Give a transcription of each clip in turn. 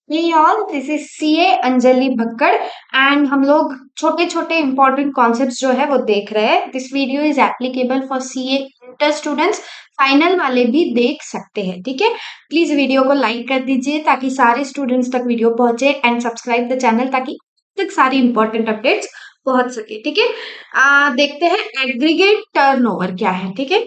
Hey all, this is CA Anjali Bhakkad and हम लोग छोटे छोटे इंपॉर्टेंट कॉन्सेप्ट्स जो है वो देख रहे हैं. This video is applicable for CA inter students. Final वाले भी देख सकते हैं. ठीक है, प्लीज वीडियो को लाइक कर दीजिए ताकि सारे स्टूडेंट्स तक वीडियो पहुंचे एंड सब्सक्राइब द चैनल ताकि तक सारी इंपॉर्टेंट अपडेट्स पहुंच सके. ठीक है, देखते हैं एग्रीगेट टर्नओवर क्या है. ठीक है,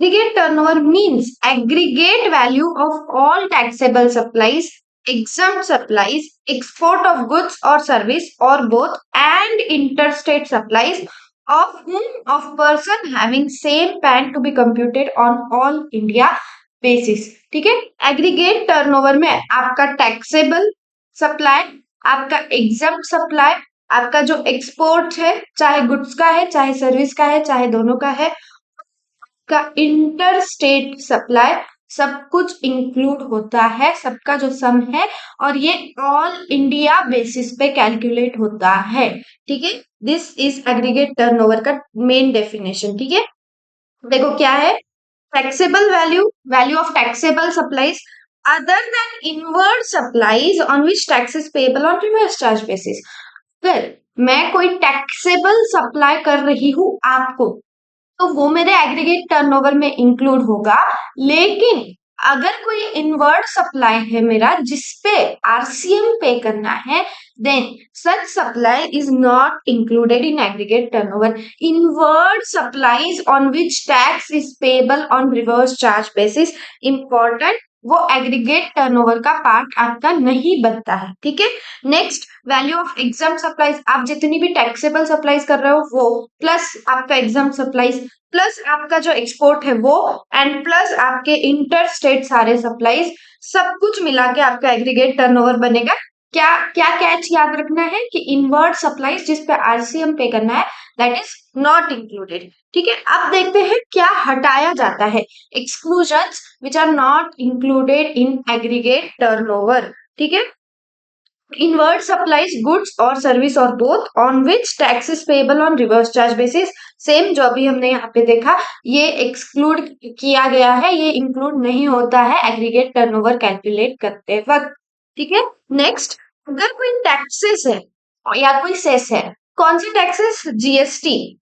aggregate turnover means aggregate value of all taxable supplies, exempt supplies, export of goods or service or both, and interstate supplies of whom of person having same PAN to be computed on all India basis. ठीक है, aggregate turnover में आपका taxable supply, आपका exempt supply, आपका जो export है चाहे goods का है चाहे सर्विस का है चाहे दोनों का है, का इंटर स्टेट सप्लाई, सब कुछ इंक्लूड होता है, सबका जो सम है, और ये ऑल इंडिया बेसिस पे कैलकुलेट होता है. ठीक है, दिस इज एग्रीगेट टर्नओवर का मेन डेफिनेशन. ठीक है, देखो क्या है. Taxable value, value of taxable supplies other than inward supplies on which tax is payable on reverse charge basis. फिर मैं कोई टैक्सेबल सप्लाई कर रही हूं आपको, तो वो मेरे एग्रीगेट टर्नओवर में इंक्लूड होगा. लेकिन अगर कोई इनवर्ड सप्लाई है मेरा जिसपे आरसीएम पे करना है, then such supply is not included in aggregate turnover. Inward supplies on which tax is payable on reverse charge basis, important, वो एग्रीगेट टर्नओवर का पार्ट आपका नहीं बनता है. ठीक है, next value of exempt supplies, आप जितनी भी टैक्सेबल सप्लाईज कर रहे हो वो, प्लस आपका एग्जाम सप्लाईज, प्लस आपका जो एक्सपोर्ट है वो, एंड प्लस आपके इंटर स्टेट सारे सप्लाईज, सब कुछ मिला के आपका एग्रीगेट टर्नओवर बनेगा. क्या क्या कैच याद रखना है कि इनवर्ड सप्लाईज जिस पे आरसीएम पे करना है दैट इज नॉट इंक्लूडेड. ठीक है, अब देखते हैं क्या हटाया जाता है. Exclusions which are not included in aggregate turnover. ठीक है, inward supplies goods or service or both on which tax is payable on reverse charge basis. Same जो अभी हमने यहाँ पे देखा, ये एक्सक्लूड किया गया है, ये इंक्लूड नहीं होता है एग्रीगेट टर्नओवर कैलकुलेट करते वक्त. ठीक है, नेक्स्ट, अगर कोई टैक्सेस है या कोई सेस है, कौन सी टैक्सेस, जीएसटी,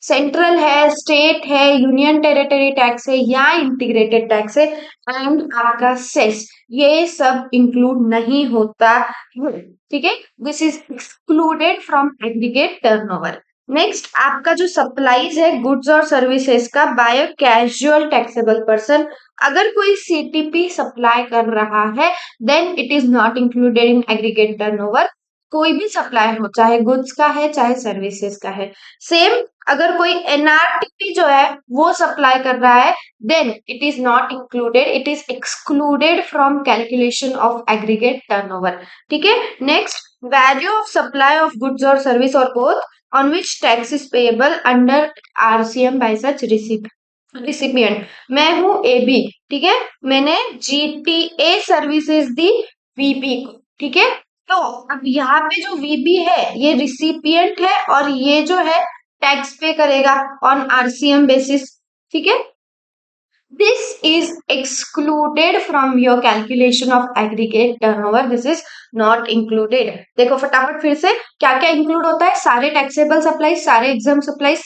सेंट्रल है, स्टेट है, यूनियन टेरिटरी टैक्स है या इंटीग्रेटेड टैक्स है, एंड आपका सेस, ये सब इंक्लूड नहीं होता है. ठीक है, this is excluded from aggregate turnover. Next, आपका जो सप्लाईज है गुड्स और सर्विसेज का बाय कैजुअल टैक्सेबल पर्सन, अगर कोई सीटीपी सप्लाई कर रहा है then it is not included in aggregate turnover. कोई भी सप्लाई हो, चाहे गुड्स का है चाहे सर्विसेज का है. सेम, अगर कोई एनआरटीपी जो है वो सप्लाई कर रहा है then it is not included, it is excluded from calculation of aggregate turnover. ठीक है, next, value of supply of goods और सर्विस और both on which tax is payable under RCM by such recipient. मैं हूं AB, ठीक है, मैंने GTA services दी वीबी को. ठीक है, तो अब यहाँ पे जो वीबी है ये रिसिपिएंट है और ये जो है टैक्स पे करेगा ऑन आरसीएम बेसिस. ठीक है, this is excluded from your calculation of aggregate turnover. This is not included. देखो फटाफट फिर से क्या क्या इंक्लूड होता है. सारे टैक्सेबल सप्लाईज, सारे एग्जाम सप्लाईज,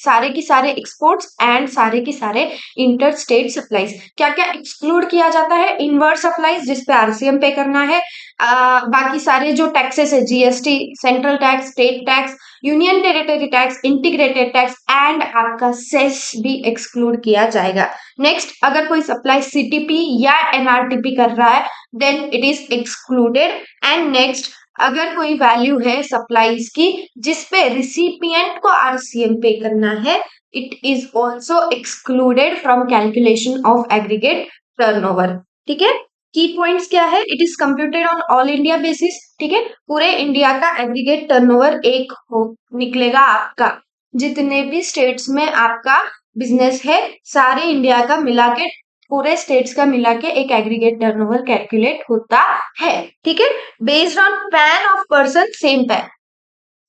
सारे की सारे एक्सपोर्ट्स एंड सारे की सारे इंटर स्टेट सप्लाईज. क्या क्या एक्सक्लूड किया जाता है, इनवर्ड सप्लाईज जिसपे आरसीएम पे करना है, बाकी सारे जो टैक्सेस है, GST, central tax, state tax, union territory tax, integrated tax, and आपका सेस भी एक्सक्लूड किया जाएगा. नेक्स्ट, अगर कोई सप्लाई सीटीपी या एनआरटीपी कर रहा है then it is excluded. And next, अगर कोई वैल्यू है सप्लाईज की जिसपे रिसिपिएंट को आरसीएम पे करना है, it is also excluded from calculation of aggregate turnover. ठीक है, की पॉइंट्स क्या है, it is computed on all India basis. ठीक है, पूरे इंडिया का एग्रीगेट टर्नओवर एक हो निकलेगा आपका, जितने भी स्टेट्स में आपका बिजनेस है सारे इंडिया का मिला के, पूरे स्टेट्स का मिला के एक एग्रीगेट टर्नओवर कैलकुलेट होता है. ठीक है, based on PAN of person, same PAN,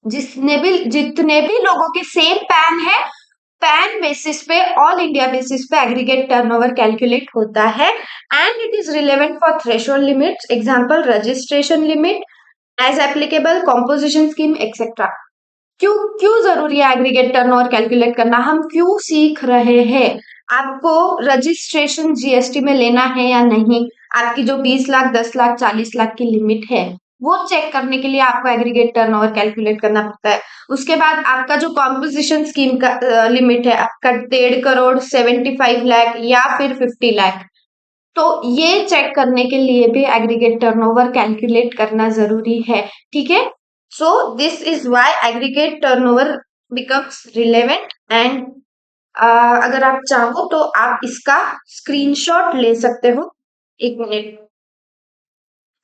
जितने भी लोगों के सेम पैन है पैन बेसिस पे, ऑल इंडिया बेसिस पे एग्रीगेट टर्नओवर कैलकुलेट होता है and it is relevant for threshold limits, example registration limit, as applicable, composition scheme etcetera. क्यों क्यों जरूरी है एग्रीगेट टर्नओवर कैलकुलेट करना, हम क्यों सीख रहे हैं? आपको रजिस्ट्रेशन जीएसटी में लेना है या नहीं, आपकी जो 20 लाख 10 लाख 40 लाख की लिमिट है वो चेक करने के लिए आपको एग्रीगेट टर्नओवर कैलकुलेट करना पड़ता है। उसके बाद आपका जो कॉम्पोजिशन स्कीम का लिमिट है, आपका 1.5 करोड़ 75 लाख या फिर 50 लाख, तो ये चेक करने के लिए भी एग्रीगेट टर्नओवर कैलकुलेट करना जरूरी है। ठीक है, so this is why aggregate turnover becomes relevant and अगर आप चाहो तो आप इसका स्क्रीनशॉट ले सकते हो। एक मिनट,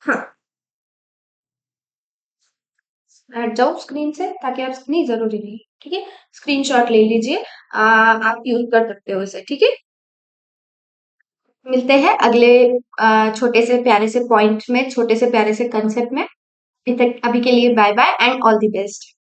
हाँ, हट जाओ स्क्रीन से ताकि आप, नहीं जरूरी नहीं, ठीक है, स्क्रीनशॉट ले लीजिए, आप यूज कर सकते हो इसे। ठीक है, मिलते हैं अगले छोटे से प्यारे से पॉइंट में, छोटे से प्यारे से कंसेप्ट में। अभी के लिए bye bye and all the best.